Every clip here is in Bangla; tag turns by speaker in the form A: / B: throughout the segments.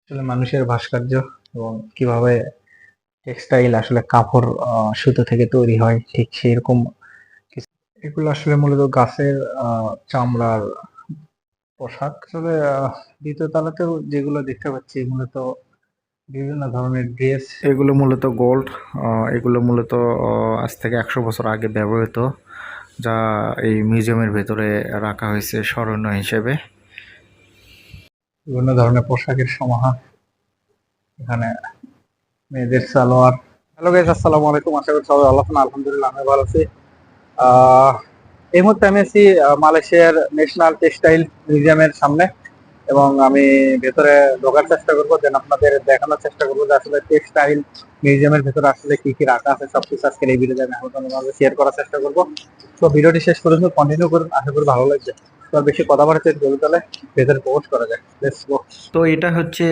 A: আসলে মানুষের ভাস্কর্য এবং কিভাবে টেক্সটাইল আসলে কাপড় সুতো থেকে তৈরি হয় ঠিক সেরকম কিছু। এগুলো আসলে মূলত গাছের চামড়ার পোশাক। আসলে দ্বিতীয় তলাতেও যেগুলো দেখতে পাচ্ছি মূলত বিভিন্ন ধরনের ড্রেস। এগুলো মূলত গোল্ড। এগুলো মূলত আজ থেকে 100 বছর আগে ব্যবহৃত, যা এই মিউজিয়ামের ভেতরে রাখা হয়েছে স্মরণীয় হিসেবে। বিভিন্ন ধরনের পোশাকের সমাহার এখানে। মেয়েদের সালোয়ার। হ্যালো গাইস, আসসালামু আলাইকুম। আশা করি সবাই ভালো আছেন। আলহামদুলিল্লাহ আমি ভালো আছি। আহ এই মুহূর্তে আমি আছি মালয়েশিয়ার ন্যাশনাল টেক্সটাইল মিউজিয়ামের সামনে, এবং আমি ভেতরে ঢোকার চেষ্টা করবো, দেন আপনাদের দেখানোর চেষ্টা করবো যে আসলে টেক্সটাইল মিউজিয়ামের ভেতরে আসলে কি কি রাখা আছে সবকিছু আজকের এই ভিডিওতে আমি আপনাদের মাঝে শেয়ার করার চেষ্টা করবো। তো ভিডিওটি শেষ পর্যন্ত কন্টিনিউ করুন, আশা করি ভালো লাগবে। তো আর বেশি কথা বাড়াতে চলে, তাহলে ভেতরে প্রবেশ করা যায়। Let's go. তো এটা হচ্ছে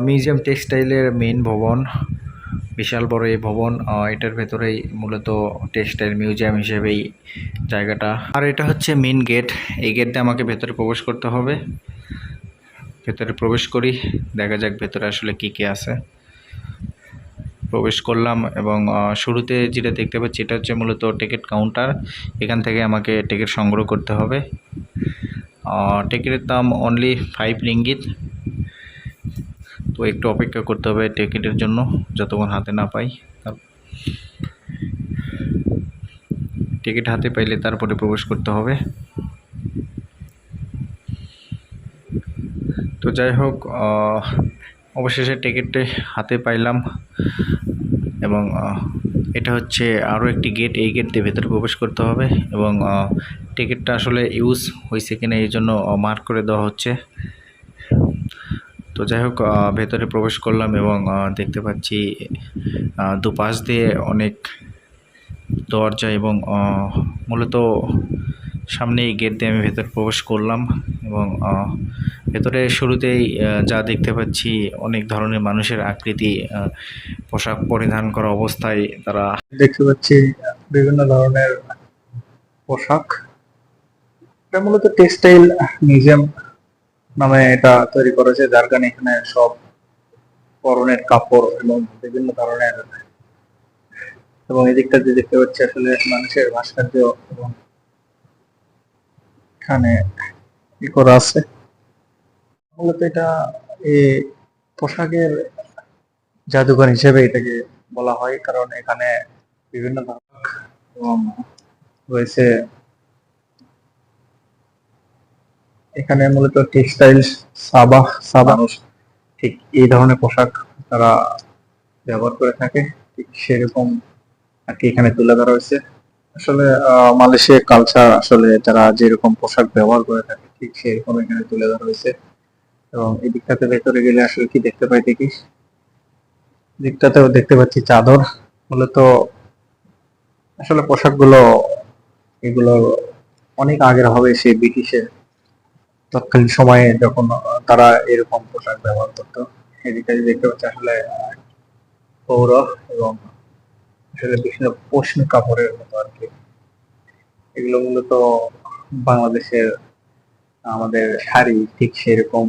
A: মিউজিয়াম টেক্সটাইলের মেইন ভবন। বিশাল বড় এই ভবন। এটার ভেতরেই মূলত টেক্সটাইল মিউজিয়াম হিসেবেই জায়গাটা। আর এটা হচ্ছে মেইন গেট। এই গেট দিয়ে আমাকে ভেতরে প্রবেশ করতে হবে। ভেতরে প্রবেশ করি, দেখা যাক ভেতরে আসলে কি কি আছে। প্রবেশ করলাম এবং শুরুতে যেটা দেখতে পাচ্ছি এটা হচ্ছে মূলত টিকিট কাউন্টার। এখান থেকে আমাকে টিকিট সংগ্রহ করতে হবে। টিকিটের দাম অনলি 5 রিঙ্গিত। তো একটু অপেক্ষা করতে হবে টিকিটের জন্য, যতক্ষণ হাতে না পাই। টিকিট হাতে পাইলে তারপরে প্রবেশ করতে হবে। তো যাই হোক, অবশেষে টিকিটটি হাতে পাইলাম। এবং এটা হচ্ছে আরও একটি গেট। এই গেট দিয়ে ভেতরে প্রবেশ করতে হবে, এবং টিকিটটা আসলে ইউজ হয়েছে কিনা এই জন্য মার্ক করে দেওয়া হচ্ছে। তো যাই হোক, ভেতরে প্রবেশ করলাম এবং দেখতে পাচ্ছি দুপাশ দিয়ে অনেক দরজা, এবং মূলত সামনে এই গেট দিয়ে আমি ভেতরে প্রবেশ করলাম। এবং ভেতরে শুরুতেই যা দেখতে পাচ্ছি অনেক ধরনের মানুষের আকৃতি, পোশাক পরিধান করা অবস্থায় তারা দেখতে পাচ্ছি বিভিন্ন ধরনের পোশাক। এটা মূলত টেক্সটাইল মিউজিয়াম নামে এটা তৈরি করেছে, যার কারণে এখানে সব পরনের কাপড় এবং বিভিন্ন ধরনের, এবং এদিকটা যে দেখতে পাচ্ছি আসলে মানুষের ভাস্কর্য, এবং এখানে ই করা আছে। মূলত এটা এই পোশাকের জাদুঘর হিসেবে এটাকে বলা হয়, কারণ এখানে বিভিন্ন ধরনের এবং রয়েছে। এখানে মূলত টেক্সটাইল সাবাহ সাবাহ মানুষ ঠিক এই ধরনের পোশাক তারা ব্যবহার করে থাকে, ঠিক সেরকম আর কি এখানে তুলে ধরা হয়েছে। আসলে মালয়েশিয়ার কালচার আসলে তারা যেরকম পোশাক ব্যবহার করে থাকে ঠিক সেরকম এখানে তুলে ধরা হয়েছে। এবং এই দিকটাতে ভেতরে গেলে আসলে কি দেখতে পাই দেখি। দিকটাতেও দেখতে পাচ্ছি চাদর। মূলত আসলে পোশাকগুলো এগুলো অনেক আগের হবে, সেই ব্রিটিশের তৎকালীন সময়ে যখন তারা এরকম পোশাক ব্যবহার করতো। এদিকে দেখতে পাচ্ছি আসলে পৌর, এবং আসলে বিভিন্ন পশমি কাপড়ের মতো আর কি। এগুলো মূলত বাংলাদেশের আমাদের শাড়ি ঠিক সেরকম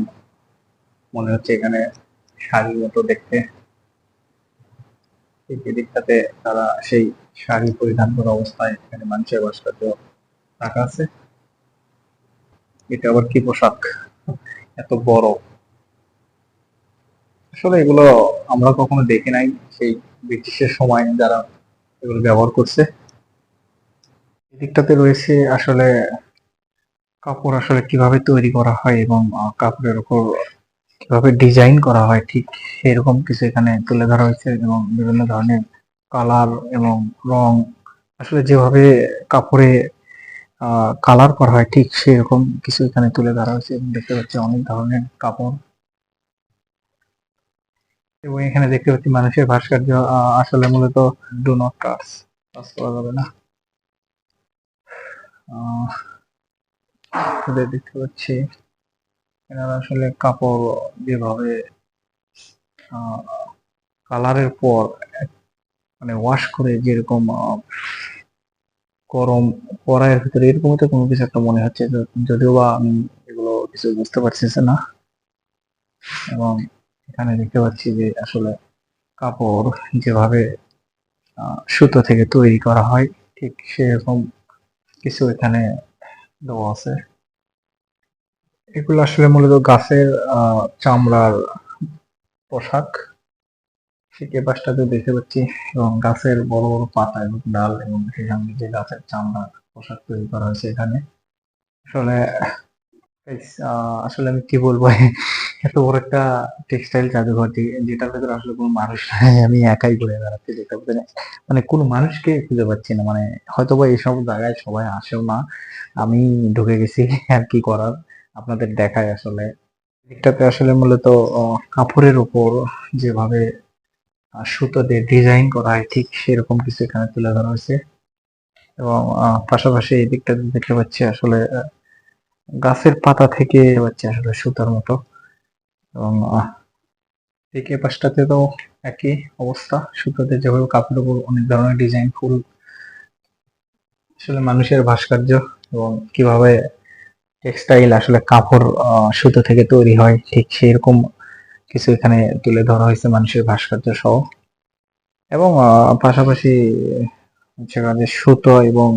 A: মনে হচ্ছে, এখানে শাড়ির মতো দেখতে। ঠিক এদিকটাতে তারা সেই শাড়ি পরিধান করা অবস্থায় এখানে মানুষের ভাস্কর্য রাখা আছে। এটা আবার কি পোশাক এত বড়! আসলে এগুলো আমরা কখনো দেখি নাই, সেই ব্রিটিশের সময় যারা এগুলো ব্যবহার করছে। এদিকটাতে রয়েছে আসলে কাপড় আসলে কিভাবে তৈরি করা হয়, এবং কাপড়ের উপর কিভাবে ডিজাইন করা হয় ঠিক সেরকম কিছু এখানে তুলে ধরা হয়েছে। এবং বিভিন্ন ধরনের কালার এবং রং, আসলে যেভাবে কাপড়ে কালার করা হয় ঠিক সেরকম কিছু এখানে তুলে ধরা হয়েছে। এবং দেখতে পাচ্ছি অনেক ধরনের কাপড়, এবং এখানে দেখতে পাচ্ছি মানুষের ভাস্কর্য। আসলে মূলত ডু নট টাচ, টাচ করা যাবে না। দেখতে পাচ্ছি এনারা আসলে কাপড় যেভাবে কালারের পর মানে ওয়াশ করে যেরকম গরম কড়াইয়ের ভিতরে এরকম তো কোনো কিছু একটা মনে হচ্ছে, যদিও বা আমি এগুলো কিছু বুঝতে পারছি না। এবং এখানে দেখতে পাচ্ছি যে আসলে কাপড় যেভাবে সুতো থেকে তৈরি করা হয় ঠিক সেরকম কিছু এখানে দেওয়া আছে। এগুলো আসলে মূলত গাছের চামড়ার পোশাক। ঠিক এ পাশটাতে দেখতে পাচ্ছি এবং গাছের বড় বড় পাতা এবং ডাল এবং সেখানে যে গাছের চামড়ার পোশাক তৈরি করা হয়েছে এখানে। আসলে আসলে আমি কি বলবো এত বড় একটা টেক্সটাইল জাদুঘর যেটার ভেতরে আসলে কোনো মানুষ নাই, আমি একাই ঘুরে বেড়াচ্ছি যেটা মানে কোনো মানুষকে খুঁজে পাচ্ছি না, মানে হয়তোবা এইসব জায়গায় সবাই আসেও না, আমি ঢুকে গেছি আর কি করার। আপনাদের দেখায় আসলে দিকটাতে আসলে মূলত কাপড়ের উপর যেভাবে সুতো দিয়ে ডিজাইন করা হয় ঠিক সেরকম কিছু এখানে তুলে ধরা হয়েছে এবং পাশাপাশি এই দিকটাতে দেখতে পাচ্ছি আসলে গাছের পাতা থেকে হচ্ছে আসলে সুতার মতো এবং ঠিক এই পাশটাতে তো একই অবস্থা, সুতোতে যেভাবে কাপড়ের উপর অনেক ধরনের ডিজাইন ফুল আসলে মানুষের ভাস্কর্য এবং কিভাবে টেক্সটাইল আসলে কাপড় সুতো থেকে তৈরি হয় ঠিক সেরকম কিছু এখানে তুলে ধরা হয়েছে মানুষের ভাস্কর্য সহ এবং পাশাপাশি সেখানে সুতো এবং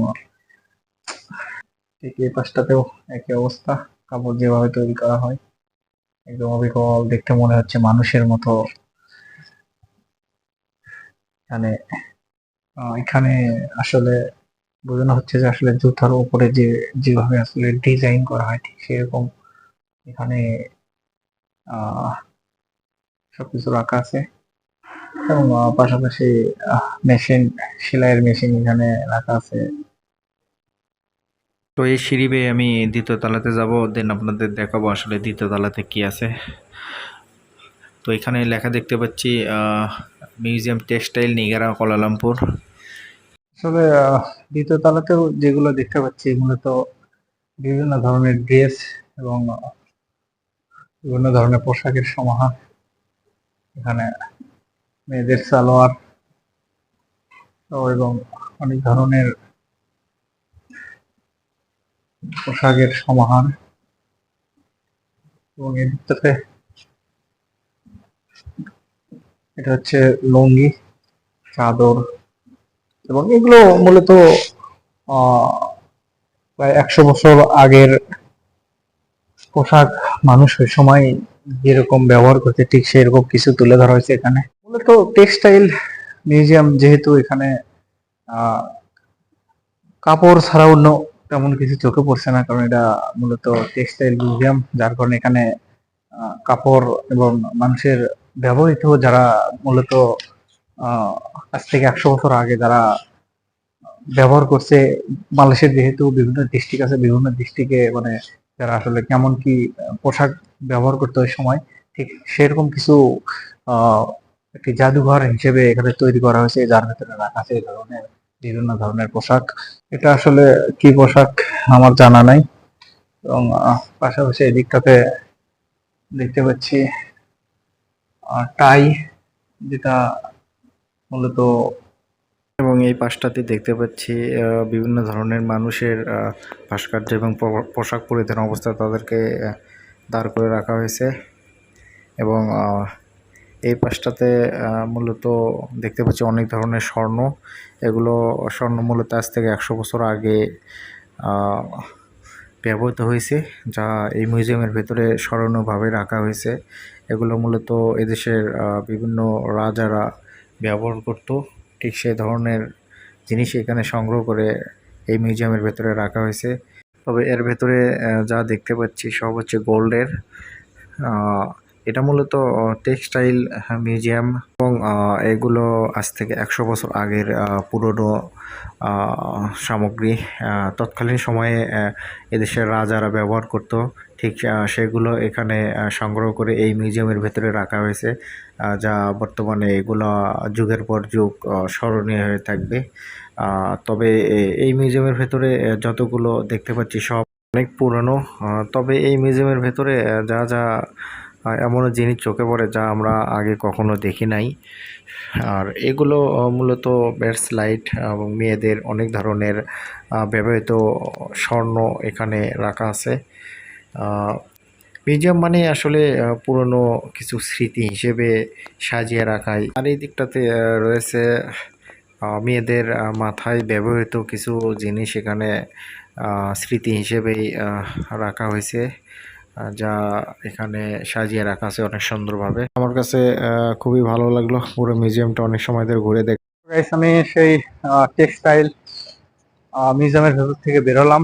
A: ঠিক এই পাশটাতেও একই অবস্থা, কাপড় যেভাবে তৈরি করা হয় একদম অবিকল, দেখতে মনে হচ্ছে মানুষের মতো। এখানে এখানে আসলে বোঝানো হচ্ছে যে আসলে জুতার উপরে যেভাবে আসলে ডিজাইন করা হয় ঠিক সেরকম এখানে আহ সবকিছু রাখা আছে এবং পাশাপাশি মেশিন, সেলাইয়ের মেশিন এখানে রাখা আছে।
B: তো এই সিঁড়ি বেয়ে আমি দ্বিতীয় তলাতে যাব, দেন আপনাদের দেখাবো আসলে দ্বিতীয় তলাতে কি আছে। তো এখানে লেখা দেখতে পাচ্ছি মিউজিয়াম টেক্সটাইল নিগারা কুয়ালালামপুর।
A: আসলে দ্বিতীয় তলাতেও যেগুলো দেখতে পাচ্ছি মূলত বিভিন্ন ধরনের ড্রেস এবং বিভিন্ন ধরনের পোশাকের সমাহার। এখানে মেয়েদের সালোয়ার এবং অনেক ধরনের পোশাকের সমাহার এবং এর ভিতরে এটা হচ্ছে লুঙ্গি, চাদর এবং এগুলো মূলত আহ প্রায় 100 বছর আগের পোশাক। মানুষ ওই সময় যেরকম ব্যবহার করতে ঠিক সেরকম কিছু তুলে ধরা হয়েছে এখানে। মূলত টেক্সটাইল মিউজিয়াম যেহেতু এখানে আহ কাপড় ছাড়া অন্য তেমন কিছু চোখে পড়ছে না, কারণ এটা মূলত টেক্সটাইল মিউজিয়াম, যার কারণে এখানে কাপড় এবং মানুষের ব্যবহৃত যারা মূলত আহ আজ থেকে 100 বছর আগে যারা ব্যবহার করছে, বাংলাদেশের যেহেতু বিভিন্ন ডিস্ট্রিক্ট আছে, বিভিন্ন ডিস্ট্রিক্টে মানে যারা আসলে কেমন কি পোশাক ব্যবহার করতে ওই সময় ঠিক সেরকম কিছু আহ একটি জাদুঘর হিসেবে এখানে তৈরি করা হয়েছে, যার ভেতরে রাখা আছে এই ধরনের বিভিন্ন ধরনের পোশাক। এটা আসলে কি পোশাক আমার জানা নাই এবং পাশাপাশি এদিকটাতে দেখতে পাচ্ছি টাই, যেটা মূলত
B: এবং এই পাশটাতে দেখতে পাচ্ছি বিভিন্ন ধরনের মানুষের ভাস্কর্য এবং পোশাক পরিধান অবস্থায় তাদেরকে দাঁড় করে রাখা হয়েছে। এবং এই পাশটাতে মূলত দেখতে পাচ্ছি অনেক ধরনের স্বর্ণ। এগুলো স্বর্ণ মূলত আজ থেকে 100 বছর আগে ব্যবহৃত হয়েছে, যা এই মিউজিয়ামের ভেতরে স্মরণীয়ভাবে রাখা হয়েছে। এগুলো মূলত এদেশের বিভিন্ন রাজারা ব্যবহার করত, ঠিক সেই ধরনের জিনিস এখানে সংগ্রহ করে এই মিউজিয়ামের ভেতরে রাখা হয়েছে। তবে এর ভেতরে যা দেখতে পাচ্ছি সব হচ্ছে গোল্ডের। এটা মূলত টেক্সটাইল মিউজিয়াম এবং এগুলো আজ থেকে 100 বছর আগের পুরনো সামগ্রী। তৎকালীন সময়ে এদেশের রাজারা ব্যবহার করত, ঠিক সেগুলো এখানে সংগ্রহ করে এই মিউজিয়ামের ভেতরে রাখা হয়েছে, যা বর্তমানে এগুলো যুগের পর যুগ স্মরণীয় হয়ে থাকবে। তবে এই মিউজিয়ামের ভেতরে যতগুলো দেখতে পাচ্ছি সব অনেক পুরনো। তবে এই মিউজিয়ামের ভেতরে যা যা এমনও জিনিস চোখে পড়ে যা আমরা আগে কখনো দেখি নাই। আর এগুলো মূলত বেডস লাইট এবং মেয়েদের অনেক ধরনের ব্যবহৃত স্বর্ণ এখানে রাখা আছে। মিউজিয়াম মানে আসলে পুরনো কিছু স্মৃতি হিসেবে সাজিয়ে রাখাই। আর এই দিকটাতে রয়েছে মেয়েদের মাথায় ব্যবহৃত কিছু জিনিস এখানে স্মৃতি হিসেবেই রাখা হয়েছে, যা এখানে সাজিয়ে রাখা আছে অনেক সুন্দরভাবে। আমার কাছে খুবই ভালো লাগলো পুরো মিউজিয়ামটা অনেক সময় ধরে ঘুরে দেখ।
A: গাইস, আমি সেই টেক্সটাইল মিউজিয়ামের ভেতর থেকে বেরোলাম।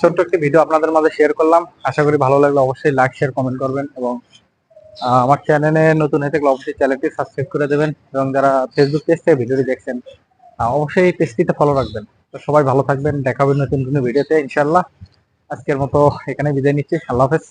A: ছোট্ট একটি ভিডিও আপনাদের মাঝে শেয়ার করলাম। আশা করি ভালো লাগলে অবশ্যই লাইক শেয়ার কমেন্ট করবেন, এবং আমার চ্যানেলে নতুন হয়ে থাকলে অবশ্যই চ্যানেলটি সাবস্ক্রাইব করে দেবেন, এবং যারা ফেসবুক পেজ থেকে ভিডিওটি দেখছেন অবশ্যই এই পেজটিতে ফলো রাখবেন। তো সবাই ভালো থাকবেন, দেখা হবে নতুন কোনো ভিডিওতে ইনশাল্লাহ। আজকের মতো এখানে বিদায় নিচ্ছি, আল্লাহ হাফেজ।